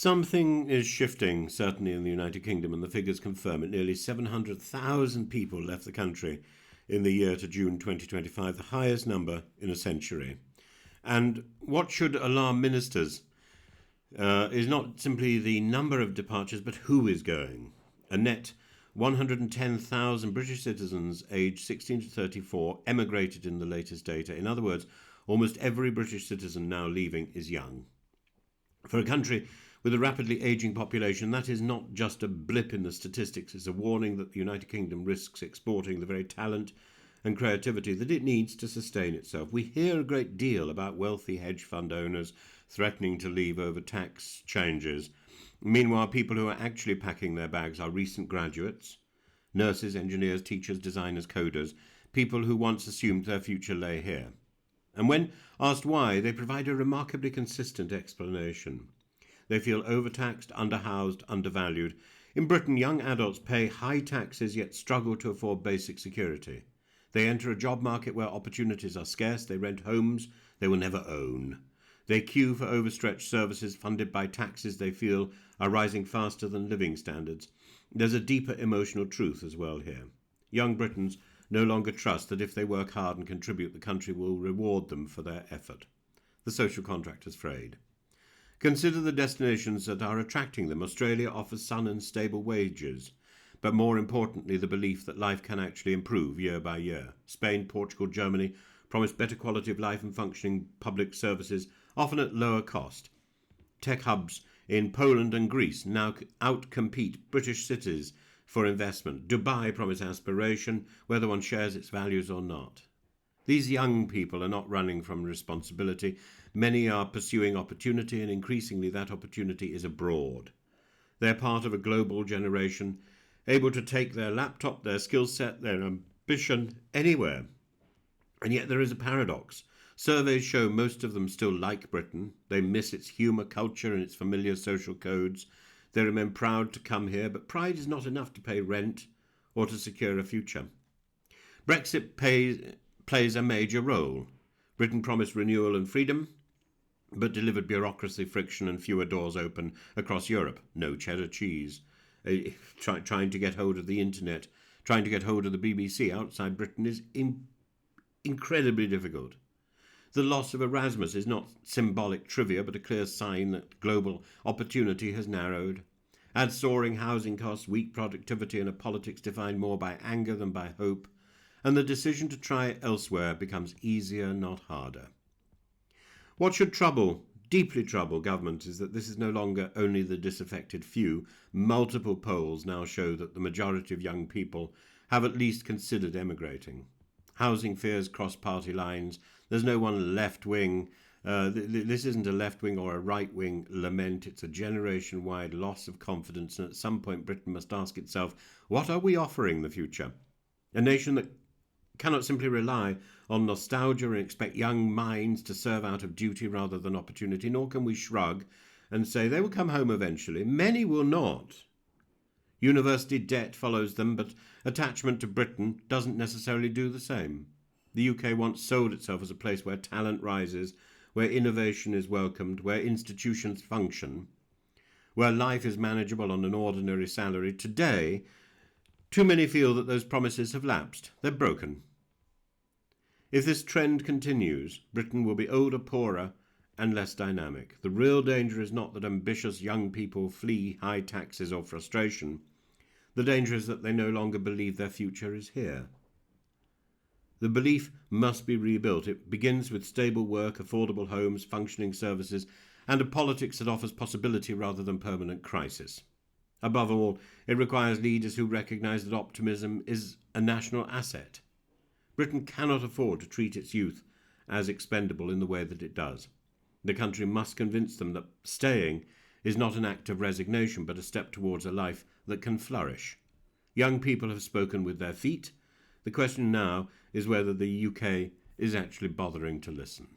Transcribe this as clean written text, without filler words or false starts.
Something is shifting, certainly in the United Kingdom, and the figures confirm it. Nearly 700,000 people left the country in the year to June 2025, the highest number in a century. And what should alarm ministers is not simply the number of departures, but who is going. A net 110,000 British citizens aged 16 to 34 emigrated in the latest data. In other words, almost every British citizen now leaving is young. For a country with a rapidly ageing population, that is not just a blip in the statistics, it's a warning that the United Kingdom risks exporting the very talent and creativity that it needs to sustain itself. We hear a great deal about wealthy hedge fund owners threatening to leave over tax changes. Meanwhile, people who are actually packing their bags are recent graduates, nurses, engineers, teachers, designers, coders, people who once assumed their future lay here. And when asked why, they provide a remarkably consistent explanation. They feel overtaxed, underhoused, undervalued. In Britain, young adults pay high taxes yet struggle to afford basic security. They enter a job market where opportunities are scarce. They rent homes they will never own. They queue for overstretched services funded by taxes they feel are rising faster than living standards. There's a deeper emotional truth as well here. Young Britons no longer trust that if they work hard and contribute, the country will reward them for their effort. The social contract is frayed. Consider the destinations that are attracting them. Australia offers sun and stable wages, but more importantly, the belief that life can actually improve year by year. Spain, Portugal, Germany promise better quality of life and functioning public services, often at lower cost. Tech hubs in Poland and Greece now outcompete British cities for investment. Dubai promise aspiration, whether one shares its values or not. These young people are not running from responsibility. Many are pursuing opportunity, and increasingly that opportunity is abroad. They're part of a global generation, able to take their laptop, their skill set, their ambition anywhere. And yet there is a paradox. Surveys show most of them still like Britain. They miss its humour, culture and its familiar social codes. They remain proud to come here, but pride is not enough to pay rent or to secure a future. Brexit plays a major role. Britain promised renewal and freedom, but delivered bureaucracy, friction and fewer doors open across Europe. No cheddar cheese. Trying to get hold of the internet, trying to get hold of the BBC outside Britain is incredibly difficult. The loss of Erasmus is not symbolic trivia, but a clear sign that global opportunity has narrowed. Add soaring housing costs, weak productivity, and a politics defined more by anger than by hope, and the decision to try elsewhere becomes easier, not harder. What should deeply trouble government is that this is no longer only the disaffected few. Multiple polls now show that the majority of young people have at least considered emigrating. Housing fears cross party lines. There's no one left-wing. This isn't a left-wing or a right-wing lament. It's a generation-wide loss of confidence. And at some point, Britain must ask itself, what are we offering the future? A nation that cannot simply rely on nostalgia and expect young minds to serve out of duty rather than opportunity, nor can we shrug and say they will come home eventually. Many will not. University debt follows them, but attachment to Britain doesn't necessarily do the same. The UK once sold itself as a place where talent rises, where innovation is welcomed, where institutions function, where life is manageable on an ordinary salary. Today, too many feel that those promises have lapsed. They're broken. If this trend continues, Britain will be older, poorer, and less dynamic. The real danger is not that ambitious young people flee high taxes or frustration. The danger is that they no longer believe their future is here. The belief must be rebuilt. It begins with stable work, affordable homes, functioning services, and a politics that offers possibility rather than permanent crisis. Above all, it requires leaders who recognise that optimism is a national asset. Britain cannot afford to treat its youth as expendable in the way that it does. The country must convince them that staying is not an act of resignation, but a step towards a life that can flourish. Young people have spoken with their feet. The question now is whether the UK is actually bothering to listen.